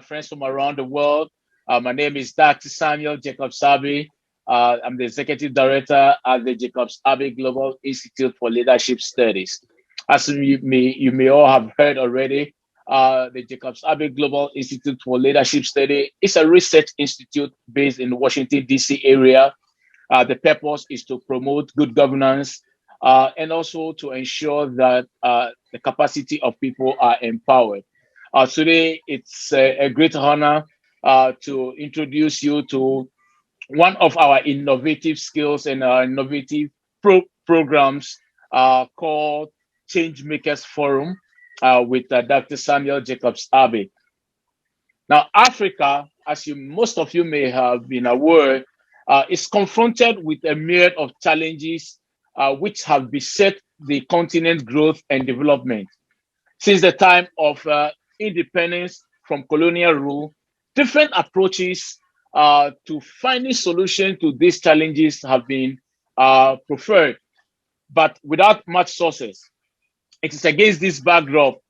friends from around the world. My name is Dr. Samuel Jacobs-Abbey. I'm the Executive Director at the Jacobs-Abbey Global Institute for Leadership Studies. As you may all have heard already, the Jacobs-Abbey Global Institute for Leadership Study is a research institute based in the Washington, D.C. area. The purpose is to promote good governance and also to ensure that the capacity of people are empowered. Today, it's a great honor to introduce you to one of our innovative skills and our innovative programs called Change Makers Forum with Dr. Samuel Jacobs-Abbey. Now, Africa, as most of you may have been aware, is confronted with a myriad of challenges which have beset the continent's growth and development. Since the time of independence from colonial rule, different approaches to finding solutions to these challenges have been preferred, but without much success. It is against this backdrop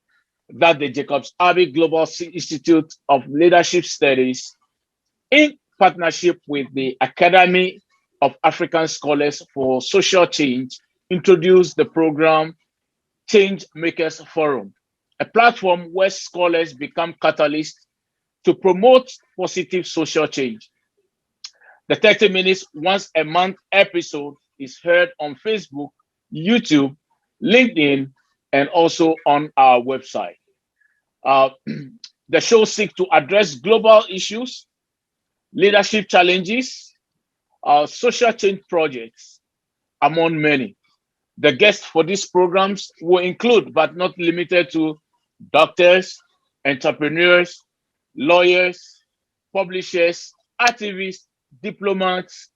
that the Jacobs-Abbey Global Institute of Leadership Studies, in partnership with the Academy of African Scholars for Social Change, introduced the program Change Makers Forum, a platform where scholars become catalysts to promote positive social change. The 30 minutes once a month episode is heard on Facebook, YouTube, LinkedIn, and also on our website. Uh, the show seeks to address global issues, leadership challenges, social change projects, among many. The guests for these programs will include, but not limited to, doctors, entrepreneurs, lawyers, publishers, activists, diplomats,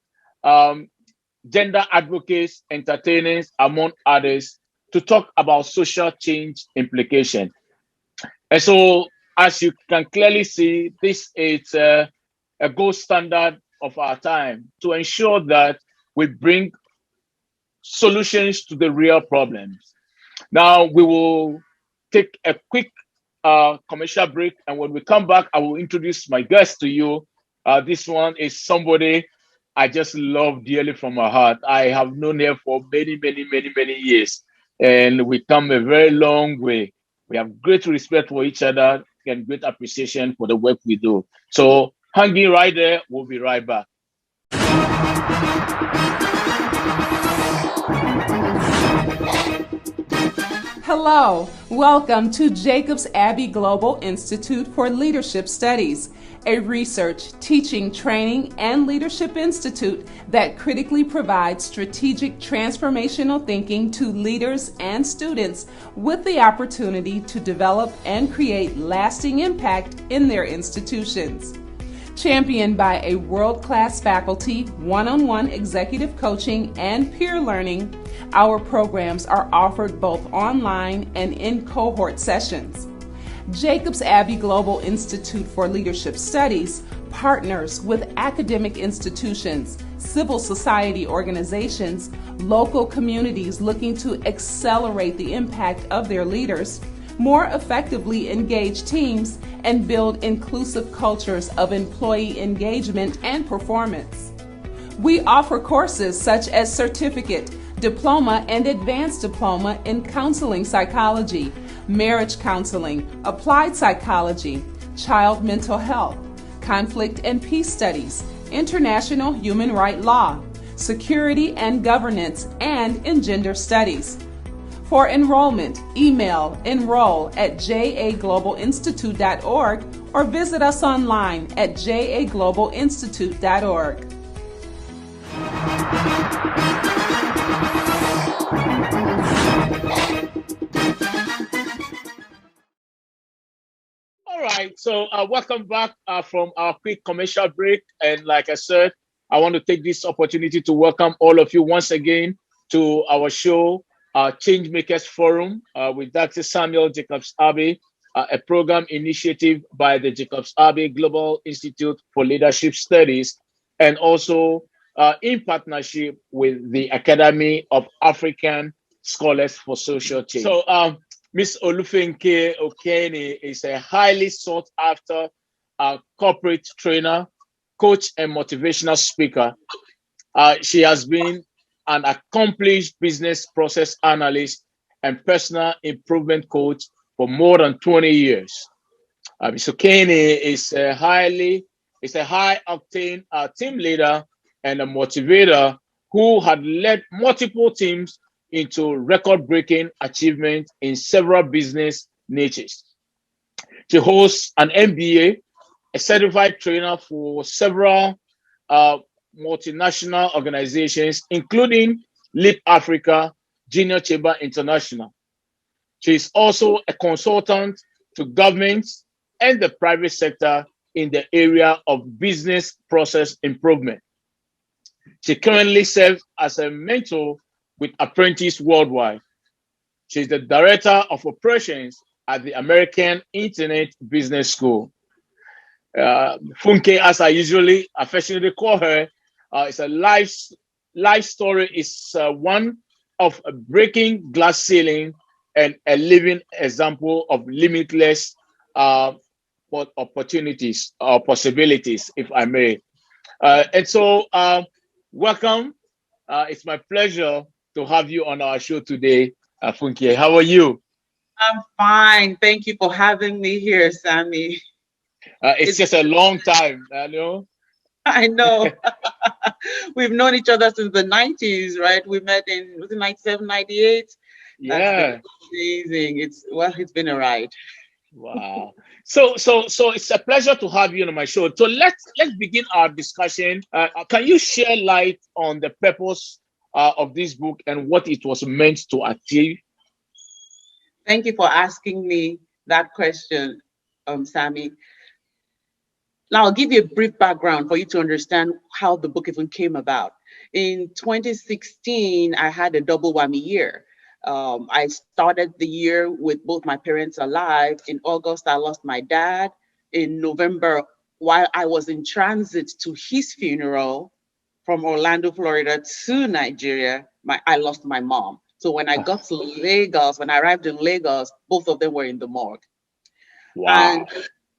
um, gender advocates, entertainers, among others, to talk about social change implication. And so, as you can clearly see, this is a gold standard of our time to ensure that we bring solutions to the real problems. Now, we will take a quick commercial break, and when we come back, I will introduce my guest to you. This one is somebody I just love dearly from my heart. I have known her for many, many, many, many years, and we come a very long way. We have great respect for each other and great appreciation for the work we do. So, hanging right there, we'll be right back. Hello, welcome to Jacobs-Abbey Global Institute for Leadership Studies, a research, teaching, training, and leadership institute that critically provides strategic transformational thinking to leaders and students with the opportunity to develop and create lasting impact in their institutions. Championed by a world-class faculty, one-on-one executive coaching, and peer learning, our programs are offered both online and in cohort sessions. Jacobs-Abbey Global Institute for Leadership Studies partners with academic institutions, civil society organizations, local communities looking to accelerate the impact of their leaders, more effectively engage teams, and build inclusive cultures of employee engagement and performance. We offer courses such as certificate, diploma, and advanced diploma in counseling psychology, marriage counseling, applied psychology, child mental health, conflict and peace studies, international human rights law, security and governance, and in gender studies. For enrollment, email enroll@jaglobalinstitute.org or visit us online at jaglobalinstitute.org. All right, so welcome back from our quick commercial break. And like I said, I want to take this opportunity to welcome all of you once again to our show, Change Makers Forum with Dr. Samuel Jacobs-Abbey, a program initiative by the Jacobs-Abbey Global Institute for Leadership Studies, and also in partnership with the Academy of African Scholars for Social Change. So, Ms. Olufenke Okene is a highly sought after a corporate trainer, coach, and motivational speaker. She has been an accomplished business process analyst and personal improvement coach for more than 20 years. So Kenny is a high octane team leader and a motivator who had led multiple teams into record breaking achievements in several business niches. She hosts an MBA, a certified trainer for several uh, multinational organizations, including Leap Africa, Junior Chamber International. She is also a consultant to governments and the private sector in the area of business process improvement. She currently serves as a mentor with Apprentice Worldwide. She is the director of operations at the American Internet Business School. Funke, as I usually affectionately call her, is a life story. Is one of a breaking glass ceiling and a living example of limitless uh, opportunities or possibilities, if I may. And so, welcome. It's my pleasure to have you on our show today, Funke. How are you? I'm fine. Thank you for having me here, Sammy. It's It's just a long time, you know. I know we've known each other since the 90s, right? We met in was it 97, 98? That's been Yeah. amazing. It's been a ride. Wow. So it's a pleasure to have you on my show. So let's begin our discussion. Can you share light on the purpose of this book and what it was meant to achieve? Thank you for asking me that question, Sammy. Now, I'll give you a brief background for you to understand how the book even came about. In 2016, I had a double whammy year. I started the year with both my parents alive. In August, I lost my dad. In November, while I was in transit to his funeral from Orlando, Florida to Nigeria, I lost my mom. So when I got to Lagos, when I arrived in Lagos, both of them were in the morgue. And Wow.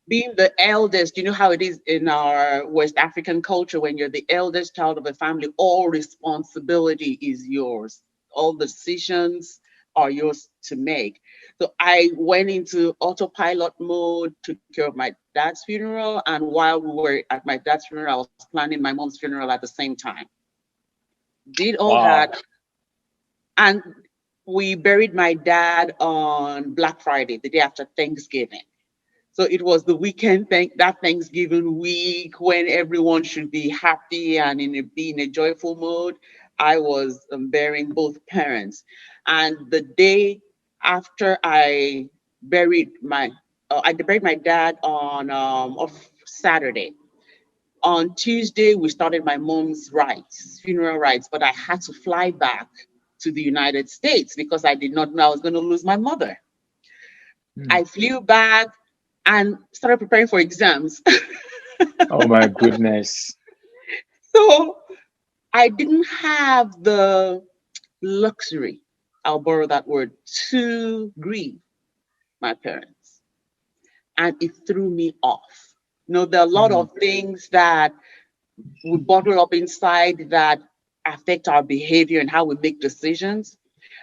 being the eldest, you know how it is in our West African culture when you're the eldest child of a family, all responsibility is yours. All decisions are yours to make. So I went into autopilot mode, took care of my dad's funeral. And while we were at my dad's funeral, I was planning my mom's funeral at the same time. Did all Wow. that. And we buried my dad on Black Friday, the day after Thanksgiving. So it was the weekend, that Thanksgiving week when everyone should be happy and be in a joyful mode. I was burying both parents, and the day after I buried my dad on of Saturday. On Tuesday, we started my mom's funeral rites, but I had to fly back to the United States because I did not know I was going to lose my mother. Hmm. I flew back and started preparing for exams. Oh my goodness. So I didn't have the luxury, I'll borrow that word, to grieve my parents. And it threw me off. There are a lot Hmm. of things that we bottle up inside that affect our behavior and how we make decisions.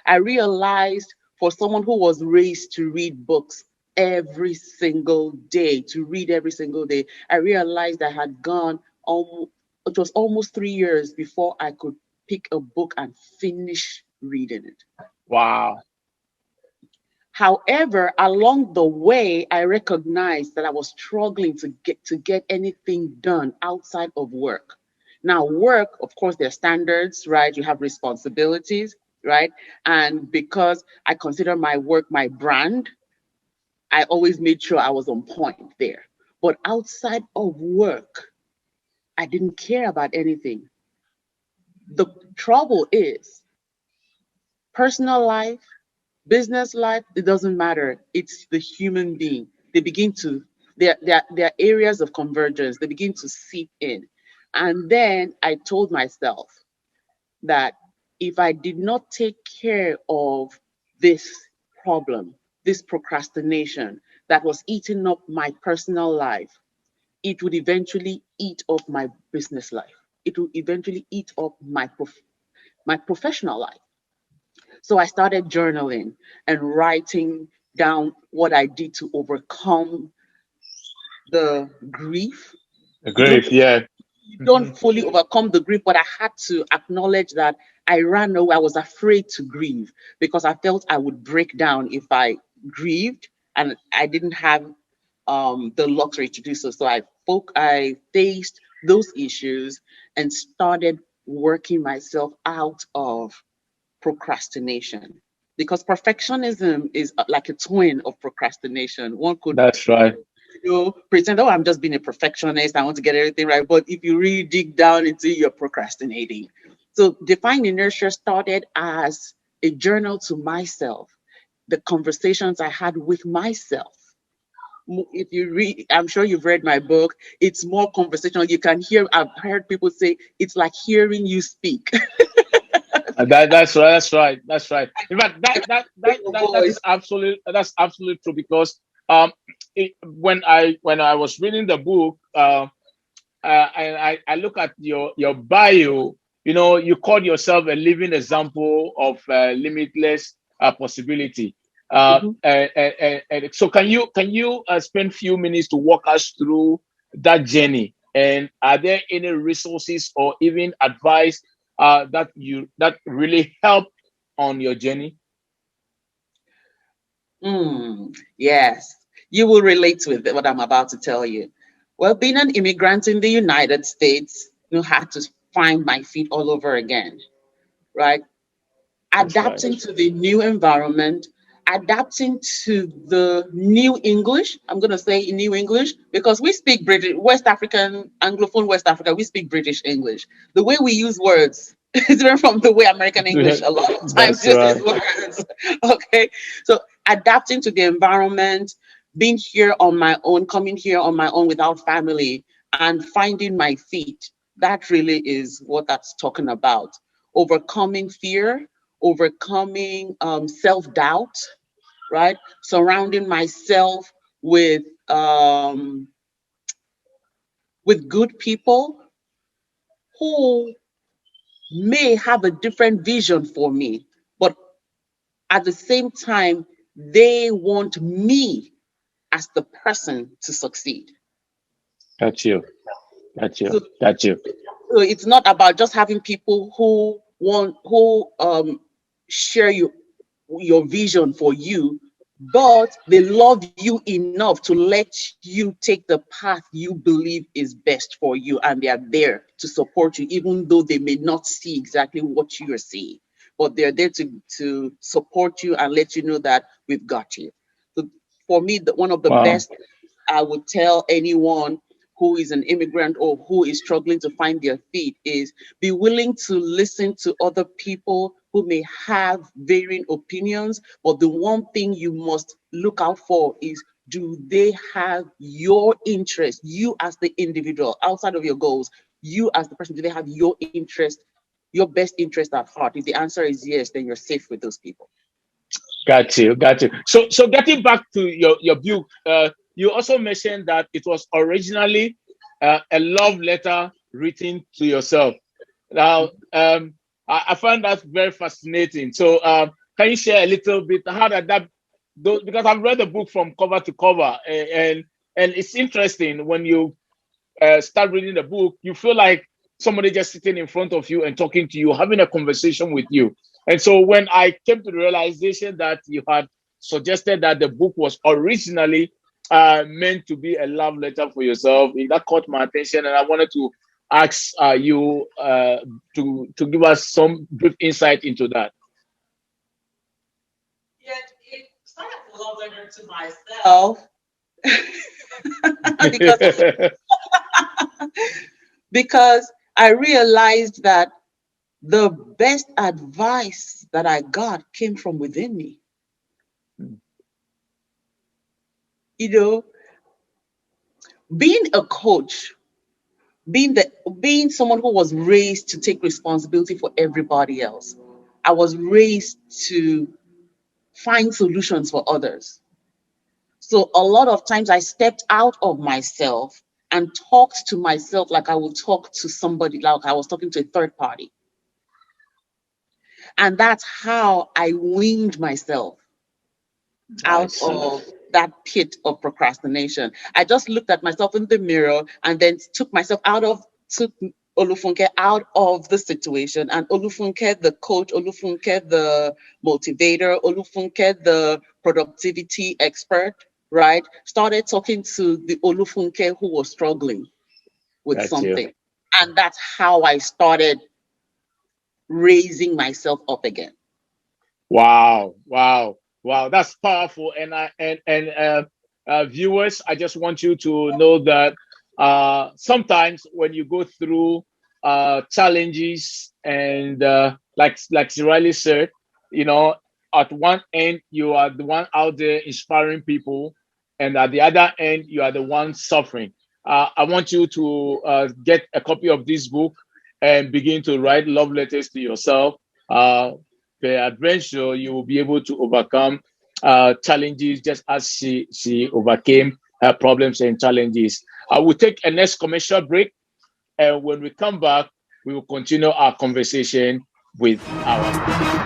I realized for someone who was raised to read books every single day, I realized I had gone it was almost 3 years before I could pick a book and finish reading it. Wow. However, along the way, I recognized that I was struggling to get anything done outside of work. Now, work, of course, there are standards, right? You have responsibilities, right? And because I consider my work my brand, I always made sure I was on point there. But outside of work, I didn't care about anything. The trouble is personal life, business life, it doesn't matter. It's the human being. They begin to, there are areas of convergence. They begin to seep in. And then I told myself that if I did not take care of this problem, this procrastination that was eating up my personal life, it would eventually eat up my business life. It would eventually eat up my professional life. So I started journaling and writing down what I did to overcome the grief. You don't Great. Yeah. you Mhm. don't fully overcome the grief, but I had to acknowledge that I ran away. I was afraid to grieve because I felt I would break down if I grieved, and I didn't have the luxury to do so. So I faced those issues and started working myself out of procrastination, because perfectionism is like a twin of procrastination. One could, That's right. pretend, oh, I'm just being a perfectionist, I want to get everything right, but if you really dig down into, you're procrastinating. So Define Inertia started as a journal to myself, the conversations I had with myself. If you read, I'm sure you've read my book, it's more conversational. You can hear, I've heard people say it's like hearing you speak. That's right. That's right. That's right. In fact, Hear your that voice. is absolutely true because when I was reading the book, I look at your bio. You know, you called yourself a living example of limitless possibility. Mhm. And so, can you spend few minutes to walk us through that journey? And are there any resources or even advice that really help on your journey? Yes, you will relate with what I'm about to tell you. Well, being an immigrant in the United States, had to find my feet all over again, right? That's right. Adapting to the new environment, adapting to the new English. I'm going to say new English because we speak British, West African, Anglophone West Africa, we speak British English. The way we use words is different from the way American English a lot of times That's uses right. words. Okay. So adapting to the environment, being here on my own, coming here on my own without family, and finding my feet. That really is what that's talking about. Overcoming fear, overcoming self doubt, right? Surrounding myself with um, with good people who may have a different vision for me, but at the same time, they want me as the person to succeed. Got you. Got you. So, Got you. so it's not about just having people who share your vision for you, but they love you enough to let you take the path you believe is best for you, and they are there to support you, even though they may not see exactly what you are seeing, but they're there to support you and let you know that we've got you. So for me, one of the Wow. best I would tell anyone who is an immigrant or who is struggling to find their feet is be willing to listen to other people who may have varying opinions. But the one thing you must look out for is, do they have your interest, you as the individual, outside of your goals, you as the person, do they have your interest, your best interest at heart? If the answer is yes, then you're safe with those people. Got you, got you. So getting back to your book, you also mentioned that it was originally a love letter written to yourself. Now, I find that very fascinating. So, can you share a little bit how did that? Because I've read the book from cover to cover, and it's interesting when you start reading the book, you feel like somebody just sitting in front of you and talking to you, having a conversation with you. And so when I came to the realization that you had suggested that the book was originally meant to be a love letter for yourself, that caught my attention, and I wanted to ask you to give us some brief insight into that. Yet it started as a love letter to myself because because I realized that the best advice that I got came from within me. You know, being a coach, being someone who was raised to take responsibility for everybody else. I was raised to find solutions for others. So a lot of times I stepped out of myself and talked to myself like I would talk to somebody, like I was talking to a third party. And that's how I weaned myself out of that pit of procrastination. I just looked at myself in the mirror and then took Olufunke out of the situation, and Olufunke, the coach, Olufunke, the motivator, Olufunke, the productivity expert, right, started talking to the Olufunke who was struggling with something. And that's how I started raising myself up again. Wow. That's powerful. And viewers, I just want you to know that sometimes when you go through challenges and like Riley said, at one end you are the one out there inspiring people, and at the other end you are the one suffering. I want you to get a copy of this book and begin to write love letters to yourself. Peradventure, you will be able to overcome challenges just as she overcame her problems and challenges. I will take a next commercial break, and when we come back, we will continue our conversation with our.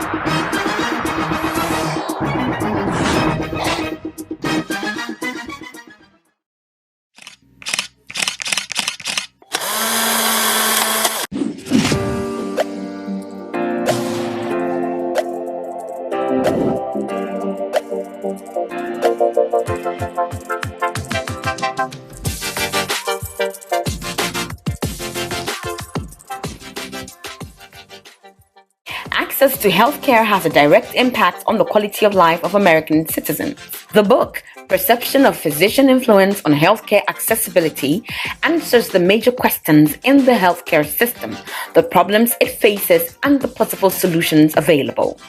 Access to healthcare has a direct impact on the quality of life of American citizens. The book, Perception of Physician Influence on Healthcare Accessibility, answers the major questions in the healthcare system, the problems it faces, and the possible solutions available.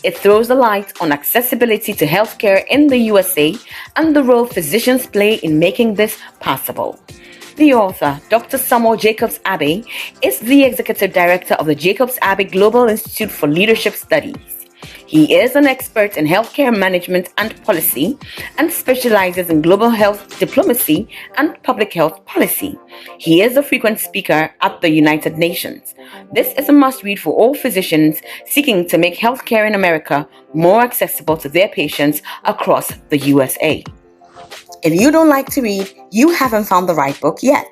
It throws a light on accessibility to healthcare in the USA and the role physicians play in making this possible. The author, Dr. Samuel Jacobs-Abbey, is the Executive Director of the Jacobs-Abbey Global Institute for Leadership Studies. He is an expert in healthcare management and policy and specializes in global health diplomacy and public health policy. He is a frequent speaker at the United Nations. This is a must-read for all physicians seeking to make healthcare in America more accessible to their patients across the USA. If you don't like to read, you haven't found the right book yet.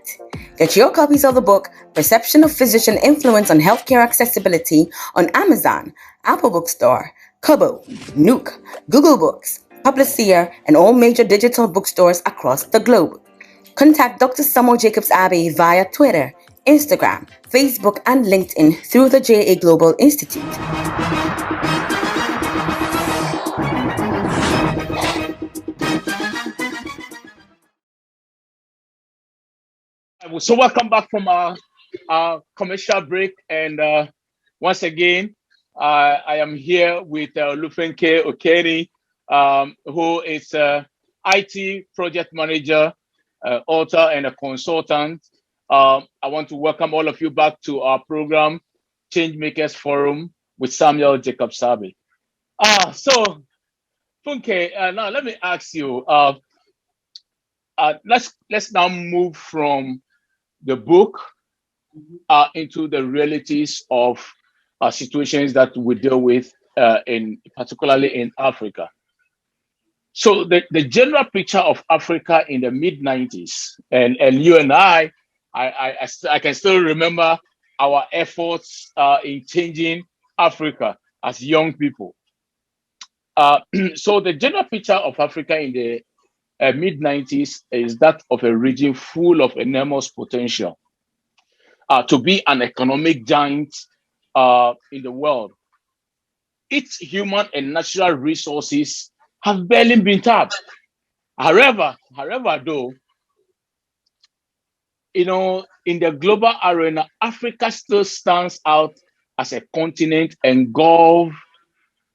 Get your copies of the book, Perception of Physician Influence on Healthcare Accessibility, on Amazon, Apple Bookstore, Kobo, Nook, Google Books, Publishers, and all major digital bookstores across the globe. Contact Dr. Samuel Jacobs-Abbey via Twitter, Instagram, Facebook, and LinkedIn through the JA Global Institute. So welcome back from our commercial break, and once again, I am here with Olufunke Okeni, who is a IT project manager, author, and a consultant. I want to welcome all of you back to our program, Changemakers Forum with Samuel Jacobs-Abbey. So Funke, now let me ask you. Let's now move from the book into the realities of situations that we deal with, particularly in Africa. So the general picture of Africa in the mid-90s, and you and I can still remember our efforts in changing Africa as young people. So the general picture of Africa in the mid-90s is that of a region full of enormous potential to be an economic giant in the world. Its human and natural resources have barely been tapped. However, though, in the global arena, Africa still stands out as a continent engulfed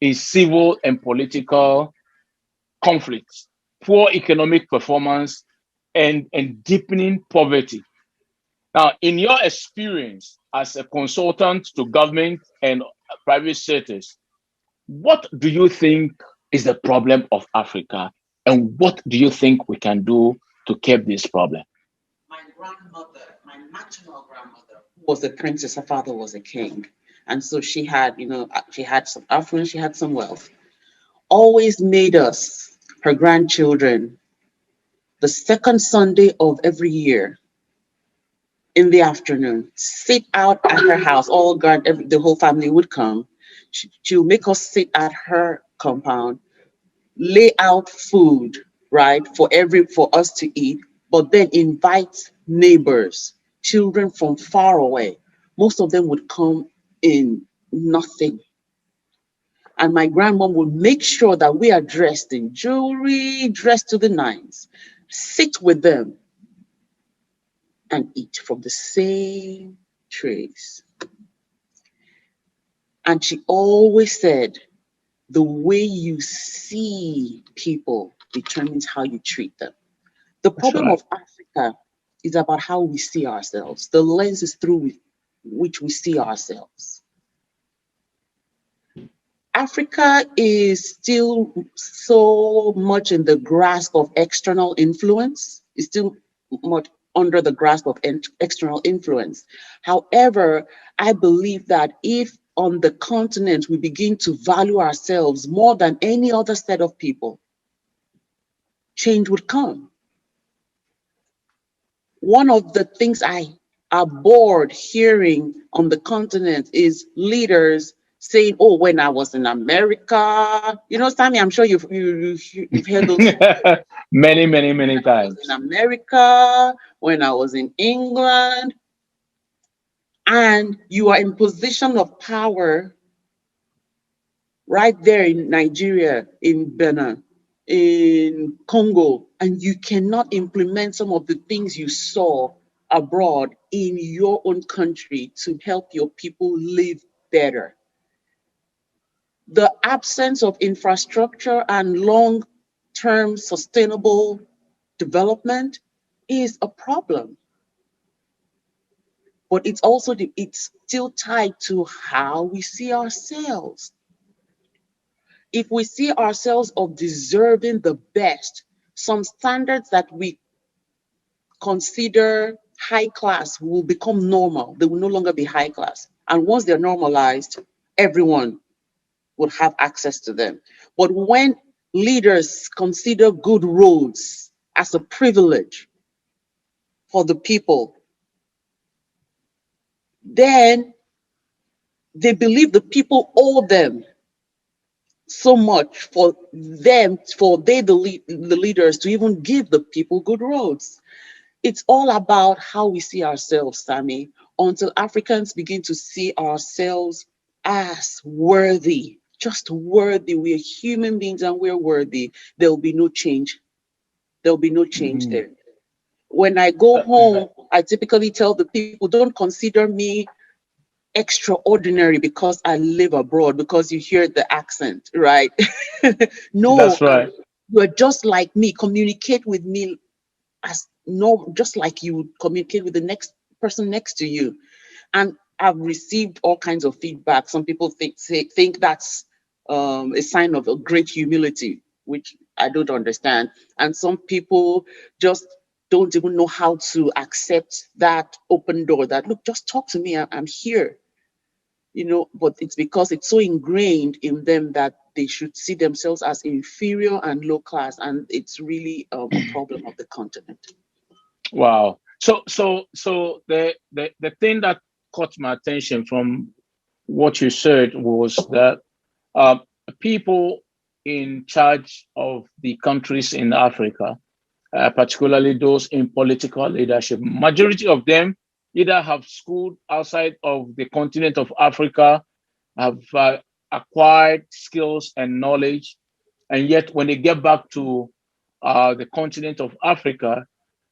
in civil and political conflicts, poor economic performance, and deepening poverty. Now, in your experience as a consultant to government and private sectors, what do you think is the problem of Africa, and what do you think we can do to curb this problem? grandmother, my maternal grandmother, who was a princess, her father was a king. And so she had, she had some affluence, she had some wealth. Always made us, her grandchildren, the second Sunday of every year in the afternoon, sit out at her house. The whole family would come. She would make us sit at her compound, lay out food, right, for us to eat, but then invite neighbors, children from far away. Most of them would come in nothing. And my grandmom would make sure that we are dressed in jewelry, dressed to the nines, sit with them and eat from the same trays. And she always said, the way you see people determines how you treat them. The problem of Africa is about how we see ourselves. The lens is through which we see ourselves. Africa is still so much in the grasp of external influence. It's still much under the grasp of external influence. However, I believe that if on the continent we begin to value ourselves more than any other set of people, change would come. One of the things I abhorred hearing on the continent is leaders saying, "Oh, when I was in America," Sammy, I'm sure you've heard those many times. In America, when I was in England, and you are in position of power right there in Nigeria, in Benin, in Congo, and you cannot implement some of the things you saw abroad in your own country to help your people live better. The absence of infrastructure and long-term sustainable development is a problem. But it's still tied to how we see ourselves. If we see ourselves of deserving the best, some standards that we consider high class will become normal. They will no longer be high class. And once they're normalized, everyone will have access to them. But when leaders consider good roads as a privilege for the people, then they believe the people owe them so much for the leaders to even give the people good roads. It's all about how we see ourselves, Sammy. Until Africans begin to see ourselves as worthy, just worthy. We are human beings and we're worthy. There will be no change. There will be no change there. When I go home, I typically tell the people, don't consider me extraordinary because I live abroad, because you hear the accent, right? No, that's right. You're just like me. Communicate with me just like you would communicate with the next person next to you. And I've received all kinds of feedback. Some people think that's a sign of a great humility, which I don't understand. And some people just don't even know how to accept that open door that, look, just talk to me, I'm here. But it's because it's so ingrained in them that they should see themselves as inferior and low class. And it's really a problem of the continent. Wow. So the thing that caught my attention from what you said was that people in charge of the countries in Africa, particularly those in political leadership, majority of them either have schooled outside of the continent of Africa, have acquired skills and knowledge, and yet when they get back to the continent of Africa,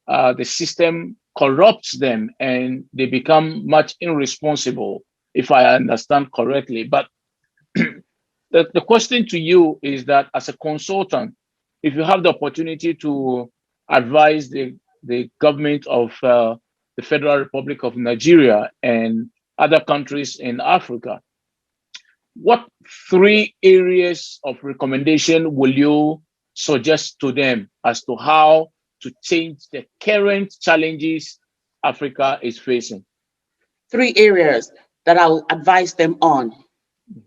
the system corrupts them and they become much irresponsible, if I understand correctly. But the question to you is that as a consultant, if you have the opportunity to advise the government of the Federal Republic of Nigeria and other countries in Africa, what 3 areas of recommendation will you suggest to them as to how to change the current challenges Africa is facing? 3 areas that I'll advise them on. Mhm.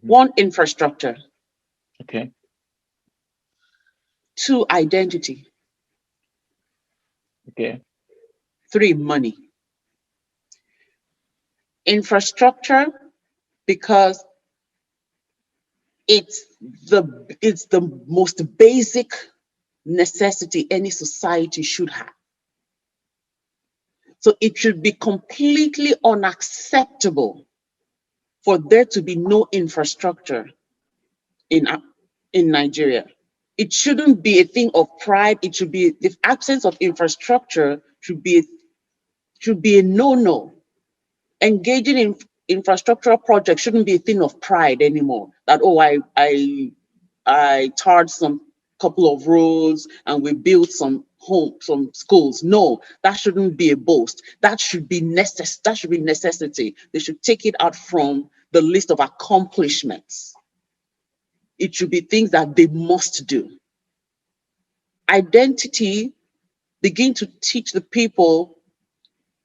1, infrastructure. Okay. 2, identity. Okay. 3, money. Infrastructure, because it's the most basic necessity any society should have. So it should be completely unacceptable for there to be no infrastructure in Nigeria. It shouldn't be a thing of pride. It should be, the absence of infrastructure should be a no-no. Engaging in infrastructural projects shouldn't be a thing of pride anymore. That, oh, I tarred some couple of roads and we built some schools. No, that shouldn't be a boast. That should be necessity. They should take it out from the list of accomplishments. It should be things that they must do. Identity, begin to teach the people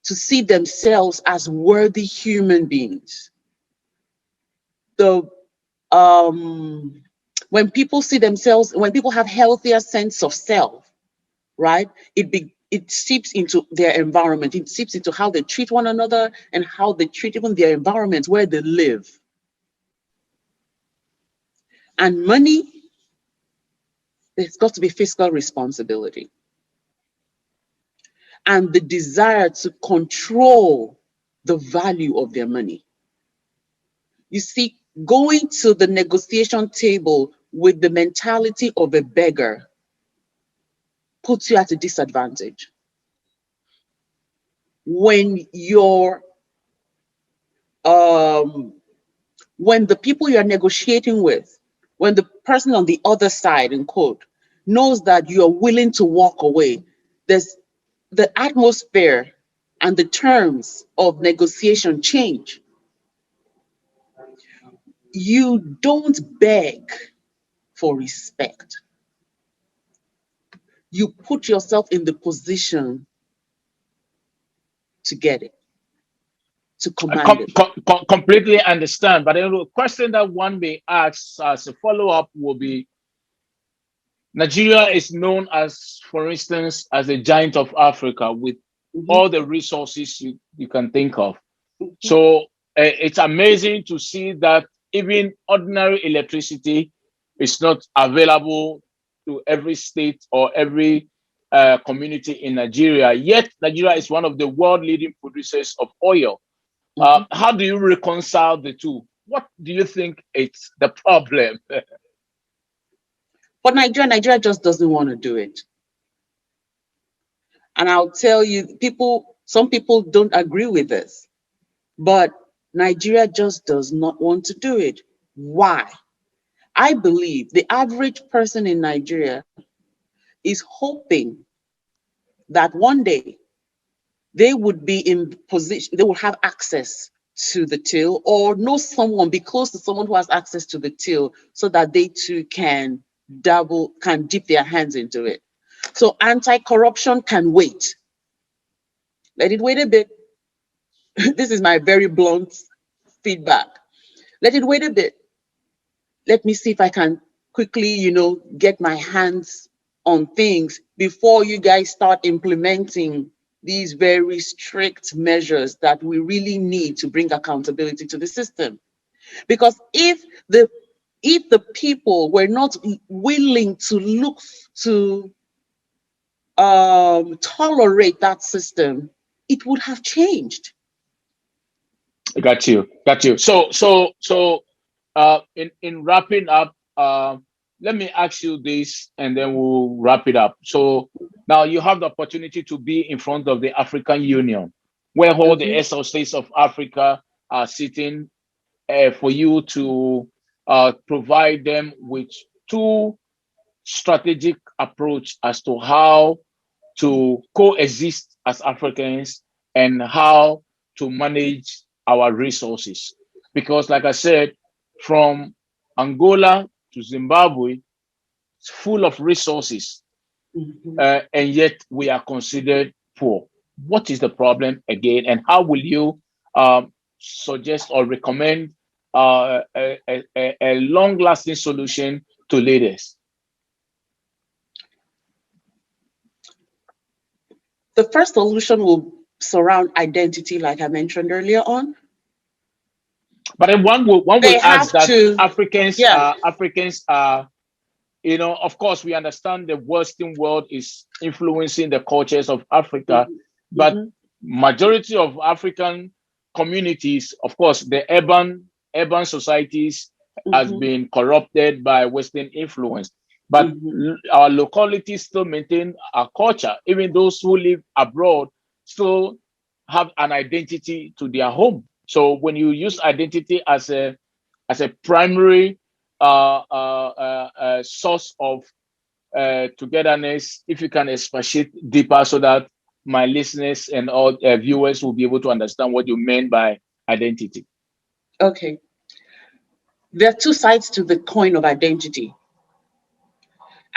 to see themselves as worthy human beings. When people see themselves, when people have healthier sense of self, right? It seeps into their environment. It seeps into how they treat one another and how they treat even their environment where they live. And money, there's got to be fiscal responsibility and the desire to control the value of their money. You see, going to the negotiation table with the mentality of a beggar puts you at a disadvantage. When when the people you're negotiating with, when the person on the other side, in quote, knows that you're willing to walk away, there's the atmosphere and the terms of negotiation change. You don't beg for respect. You put yourself in the position to get it, to command it. Completely understand. But the question that one may ask as a follow-up will be, Nigeria is known as, for instance, as a giant of Africa with all the resources you can think of. So it's amazing to see that even ordinary electricity is not available to every state or every community in Nigeria. Yet Nigeria is one of the world leading producers of oil. How do you reconcile the two? What do you think is the problem? But Nigeria just doesn't want to do it. And I'll tell you, some people don't agree with this, but Nigeria just does not want to do it. Why? I believe the average person in Nigeria is hoping that one day they would be in position, they will have access to the till, or know someone, be close to someone who has access to the till, so that they too can dip their hands into it. So anti-corruption can wait. Let it wait a bit. This is my very blunt feedback. Let it wait a bit. Let me see if I can quickly, get my hands on things before you guys start implementing these very strict measures that we really need to bring accountability to the system. Because if the people were not willing to look to tolerate that system, it would have changed. Got you. So in wrapping up, let me ask you this, and then we'll wrap it up. So now you have the opportunity to be in front of the African Union, where all the SL states of Africa are sitting, for you to provide them with two strategic approach as to how to coexist as Africans and how to manage our resources. Because like I said, from Angola to Zimbabwe, it's full of resources, and yet we are considered poor. what is the problem again, and how will you suggest or recommend a long-lasting solution to leaders? The first solution will surround identity, like I mentioned earlier on. But then one will They ask have that to, yeah. Africans are, of course, we understand the Western world is influencing the cultures of Africa, but Mhm. majority of African communities, of course, the urban societies has Mhm. been corrupted by Western influence. But Mhm. our localities still maintain our culture. Even those who live abroad still have an identity to their home. So when you use identity as a primary source of togetherness, if you can expatiate deeper so that my listeners and all viewers will be able to understand what you mean by identity. Okay. There are two sides to the coin of identity.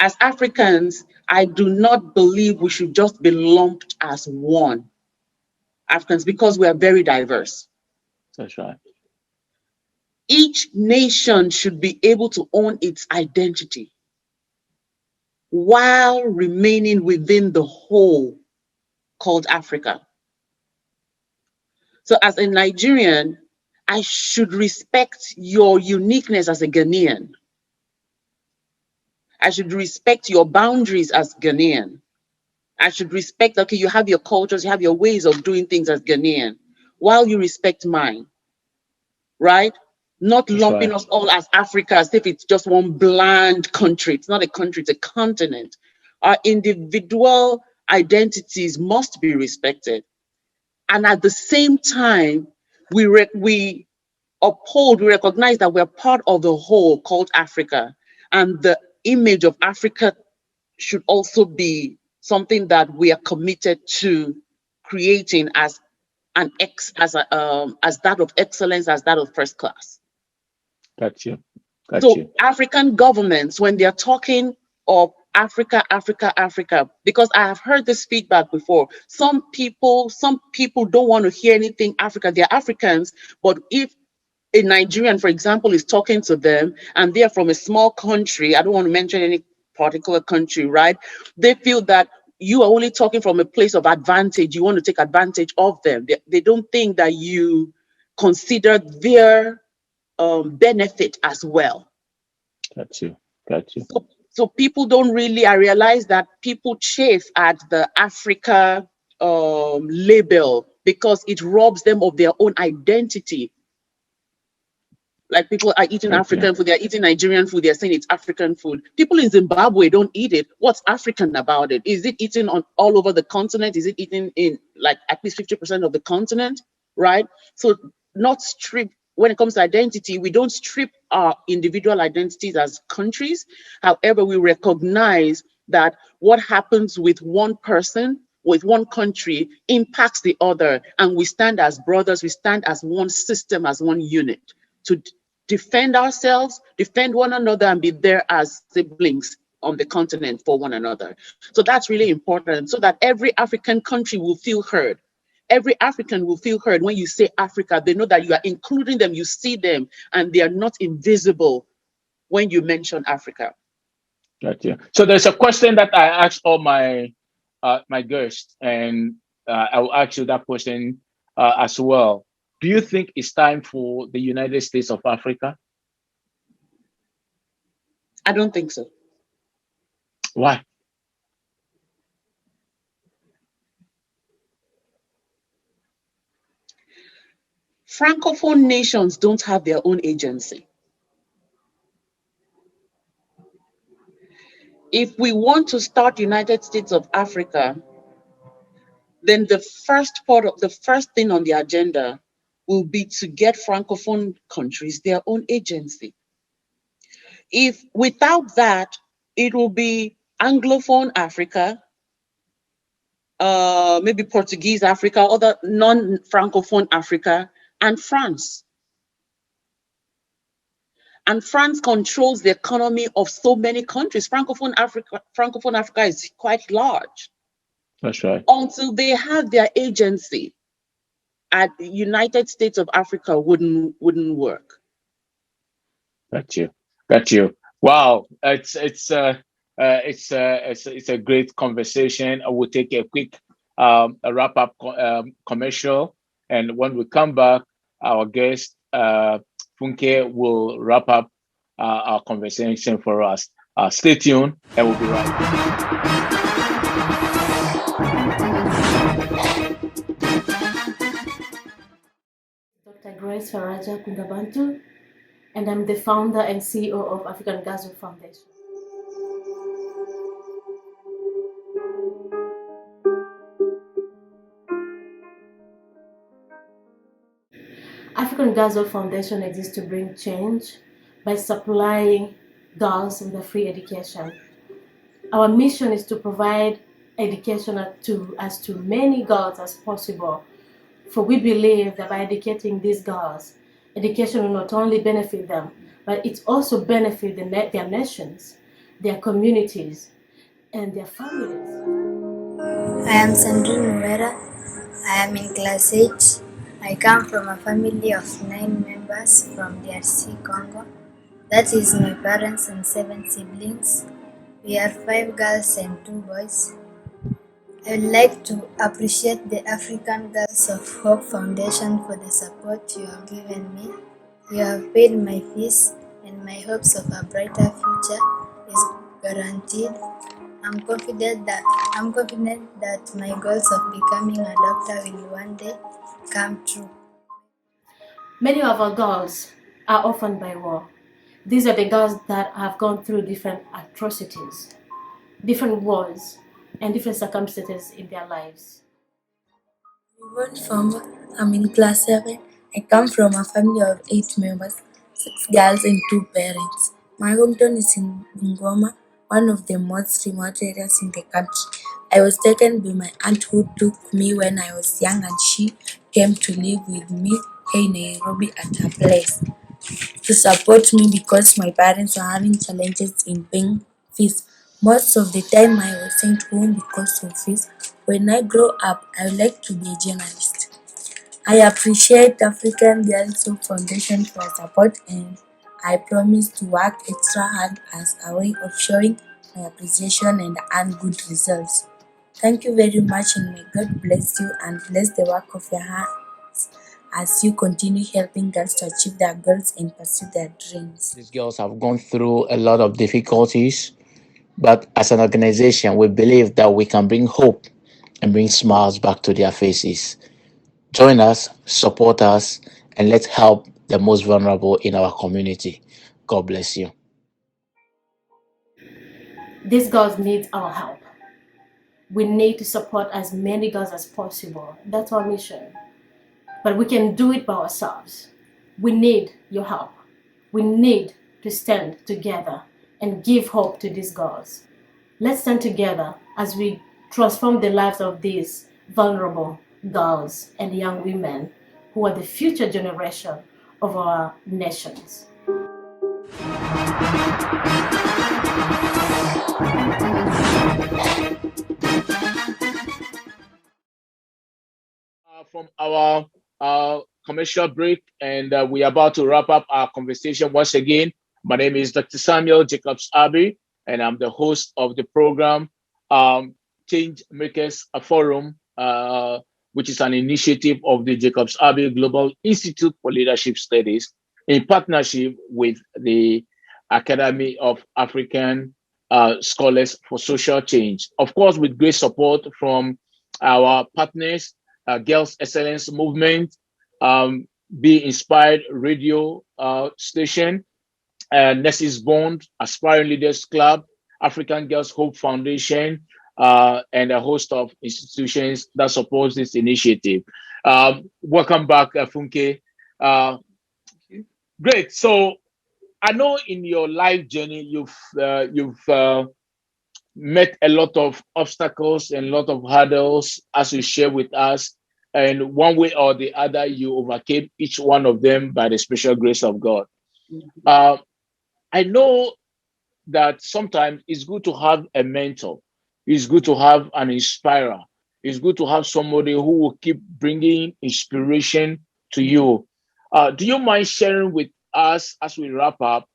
As Africans, I do not believe we should just be lumped as one Africans because we are very diverse. That's right. Each nation should be able to own its identity while remaining within the whole called Africa. So, as a Nigerian, I should respect your uniqueness as a Ghanaian. I should respect your boundaries as Ghanaian. I should respect, okay, you have your cultures, you have your ways of doing things as Ghanaian, while you respect mine, right? Not That's lumping right. us all as Africa as if it's just one bland country. It's not a country, it's a continent. Our individual identities must be respected. And at the same time, we uphold, we recognize that we're part of the whole called Africa. And the image of Africa should also be something that we are committed to creating as as that of excellence, as that of first class. Got you. Got So you. African governments, when they're talking of Africa, Africa, Africa, because I have heard this feedback before. Some people don't want to hear anything Africa. They're Africans, but if a Nigerian, for example, is talking to them and they're from a small country, I don't want to mention any particular country, right? They feel that you are only talking from a place of advantage. You want to take advantage of them. They don't think that you consider their benefit as well. Got you. Got you. So people don't really, I realize that people chafe at the Africa label because it robs them of their own identity. Like people are eating Got you. African food, they're eating Nigerian food, they're saying it's African food. People in Zimbabwe don't eat it. What's African about it? Is it eaten on all over the continent? Is it eaten in like at least 50% of the continent? Right? So not strip when it comes to identity, we don't strip our individual identities as countries. However, we recognize that what happens with one person, with one country, impacts the other. And we stand as brothers, we stand as one system, as one unit to defend ourselves, defend one another, and be there as siblings on the continent for one another. So that's really important so that every African country will feel heard. Every African will feel heard when you say Africa. They know that you are including them, you see them, and they are not invisible when you mention Africa. Got you. So there's a question that I ask all my guests, and I will ask you that question as well. Do you think it's time for the United States of Africa? I don't think so. Why? Francophone nations don't have their own agency. If we want to start United States of Africa, then the first thing on the agenda will be to get Francophone countries their own agency. If without that, it will be Anglophone Africa, maybe Portuguese Africa, other non-Francophone Africa, and France. And France controls the economy of so many countries. Francophone Africa is quite large. That's right. Until they have their agency, at the United States of Africa wouldn't work. Got you. Got you. Wow. It's a great conversation. I will take a quick a wrap up commercial, and when we come back, our guest Funke will wrap up our conversation for us. Stay tuned, and we'll be right back. Dr. Grace Faraja Kundabantu, and I'm the founder and CEO of African Gazelle Foundation. African Gazelle Foundation exists to bring change by supplying girls with a free education. Our mission is to provide education to as to many girls as possible, for we believe that by educating these girls, education will not only benefit them, but it also benefit their nations, their communities, and their families. I am Sandrine Muera. I am in class 8. I come from a family of 9 members from DRC Congo. That is my parents and 7 siblings. We are 5 girls and 2 boys. I would like to appreciate the African Girls of Hope Foundation for the support you have given me. You have paid my fees, and my hopes of a brighter future is guaranteed. I'm confident that my goals of becoming a doctor will one day come true. Many of our girls are orphaned by war. These are the girls that have gone through different atrocities, different wars, and different circumstances in their lives. I'm in class 7. I come from a family of 8 members, 6 girls and 2 parents. My hometown is in Bungoma, one of the most remote areas in the country. I was taken by my aunt who took me when I was young, and she came to live with me here in Nairobi at her place to support me because my parents were having challenges in paying fees. Most of the time I was sent home because of fees. When I grow up, I would like to be a journalist. I appreciate African Girls Hope Foundation for support, and I promise to work extra hard as a way of showing my appreciation and earn good results. Thank you very much, and may God bless you and bless the work of your hands as you continue helping girls to achieve their goals and pursue their dreams. These girls have gone through a lot of difficulties, but as an organization, we believe that we can bring hope and bring smiles back to their faces. Join us, support us, and let's help the most vulnerable in our community. God bless you. These girls need our help. We need to support as many girls as possible. That's our mission. But we can do it by ourselves. We need your help. We need to stand together and give hope to these girls. Let's stand together as we transform the lives of these vulnerable girls and young women who are the future generation of our nations. From our commercial break, and we're about to wrap up our conversation once again. My name is Dr. Samuel Jacobs-Abbey, and I'm the host of the program Change Makers Forum, which is an initiative of the Jacobs-Abbey Global Institute for Leadership Studies in partnership with the Academy of African Scholars for Social Change. Of course, with great support from our partners, Girls Excellence Movement, Be Inspired Radio Station, Nurses Bond, Aspiring Leaders Club, African Girls Hope Foundation, and a host of institutions that support this initiative. Welcome back, Funke. Great. So I know in your life journey you've met a lot of obstacles and a lot of hurdles as you share with us. And one way or the other, you overcame each one of them by the special grace of God. I know that sometimes it's good to have a mentor. It's good to have an inspirer It's good to have somebody who will keep bringing inspiration to you. Do you mind sharing with us as we wrap up?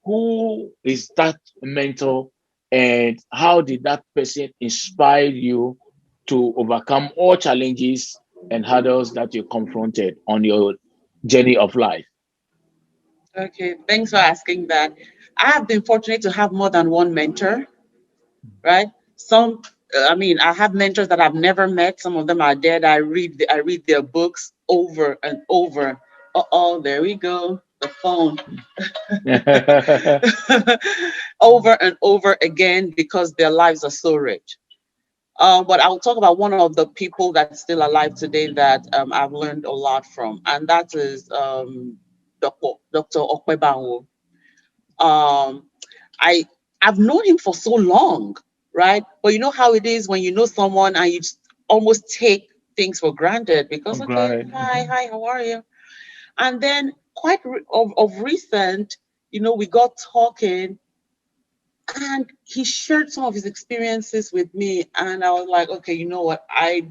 Who is that mentor, and how did that person inspire you to overcome all challenges and hurdles that you confronted on your journey of life? Okay, thanks for asking that. I have been fortunate to have more than one mentor, right? Some, I mean, I have mentors that I've never met. Some of them are dead. I read their books over and over. Oh, there we go. The phone. Over and over again because their lives are so rich. But I'll talk about one of the people that's still alive today that I've learned a lot from, and that is Dr. Okwebanwo. Um, I I've known him for so long, right? But you know how it is when you know someone and you just almost take things for granted because okay, Granted. hi, how are you? And then of recent, we got talking and he shared some of his experiences with me, and I was like, okay, you know what? I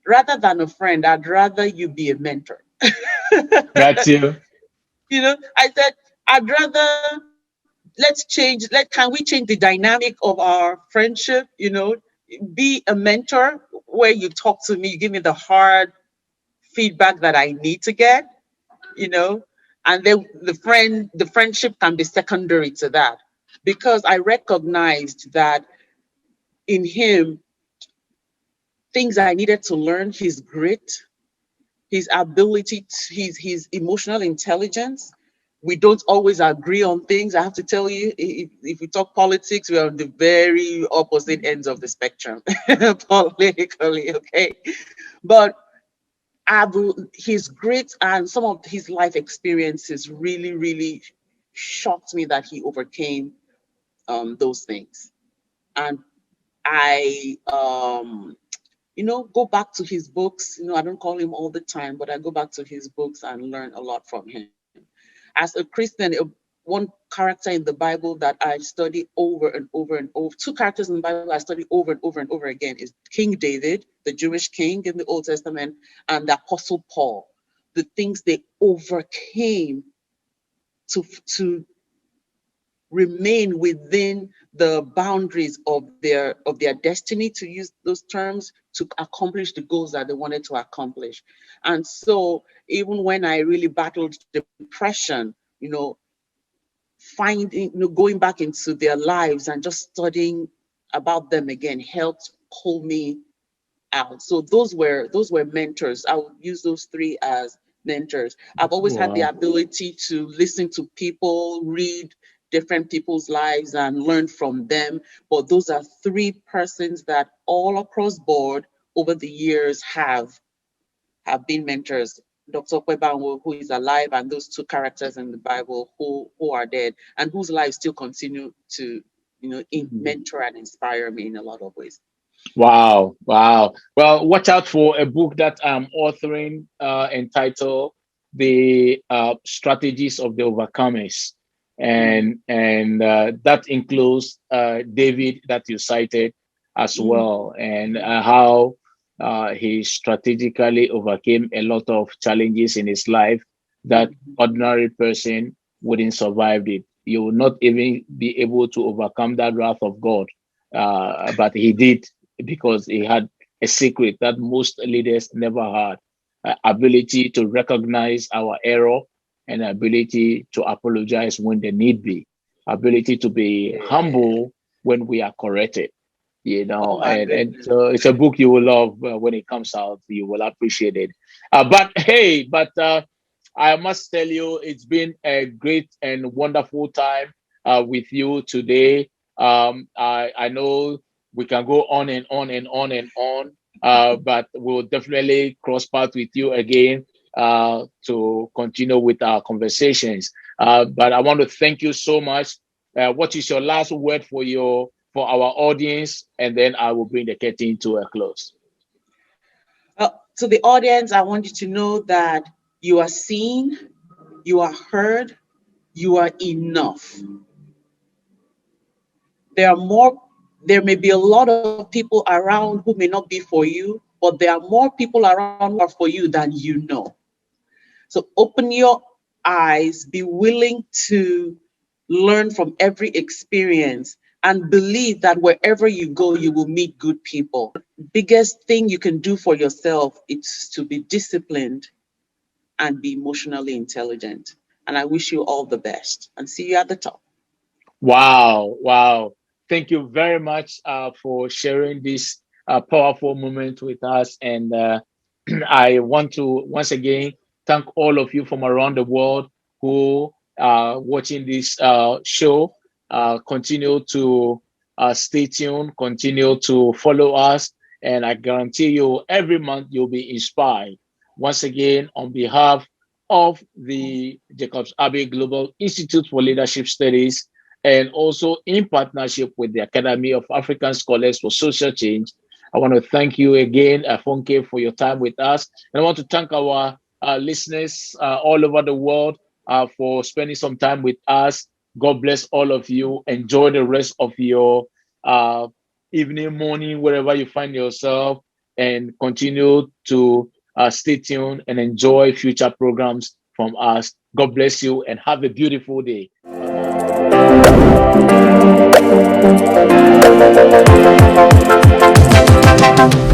rather than a friend, I'd rather you be a mentor. Got you. I said, I'd rather can we change the dynamic of our friendship? Be a mentor where you talk to me, you give me the hard feedback that I need to get, you know, and then the friendship can be secondary to that because I recognized that in him things I needed to learn, his grit, his ability, his emotional intelligence. We don't always agree on things. I have to tell you, if we talk politics, we're on the very opposite ends of the spectrum politically, okay? But his grit and some of his life experiences really, really shocked me that he overcame those things. And I go back to his books. I don't call him all the time, but I go back to his books and learn a lot from him. As a Christian, one character in the Bible that I study over and over and over, two characters in the Bible I study over and over and over again is King David, the Jewish king in the Old Testament, and the Apostle Paul. The things they overcame to remain within the boundaries of their destiny, to use those terms, to accomplish the goals that they wanted to accomplish. And so even when I really battled depression, finding, going back into their lives and just studying about them again helped pull me out. So those were mentors. I would use those three as mentors. I've always had the Wow. ability to listen to people, read different people's lives and learn from them. But those are three persons that all across board over the years have been mentors. Dr. Kwebanwo, who is alive, and those two characters in the Bible who are dead, and whose lives still continue to, mentor and inspire me in a lot of ways. Wow, wow. Well, watch out for a book that I'm authoring entitled "The Strategies of the Overcomers," Mm, and that includes David that you cited as mm, well, and how he strategically overcame a lot of challenges in his life that mm, ordinary person wouldn't survive it. You will not even be able to overcome that wrath of God, but he did because he had a secret that most leaders never had, ability to recognize our error and ability to apologize when the need be, ability to be yeah. humble when we are corrected. Oh my And goodness. so it's a book you will love when it comes out. You will appreciate it. But I must tell you, it's been a great and wonderful time with you today. I know we can go on and on and on and on, but we'll definitely cross paths with you again to continue with our conversations. But I want to thank you so much. What is your last word for our audience, and then I will bring the curtain to a close. To the audience, I want you to know that you are seen, you are heard, you are enough. There are more There may be a lot of people around who may not be for you, but there are more people around who are for you than you know. So open your eyes, be willing to learn from every experience, and believe that wherever you go, you will meet good people. Biggest thing you can do for yourself is to be disciplined and be emotionally intelligent. And I wish you all the best and see you at the top. Wow, wow. Thank you very much for sharing this powerful moment with us. And I want to once again thank all of you from around the world who are watching this show. Continue to stay tuned, continue to follow us. And I guarantee you, every month you'll be inspired. Once again, on behalf of the Jacobs-Abbey Global Institute for Leadership Studies, and also in partnership with the Academy of African Scholars for Social Change, I want to thank you again, Afonke, for your time with us. And I want to thank our listeners all over the world for spending some time with us. God bless all of you. Enjoy the rest of your evening, morning, wherever you find yourself, and continue to stay tuned and enjoy future programs from us. God bless you and have a beautiful day. Bye-bye.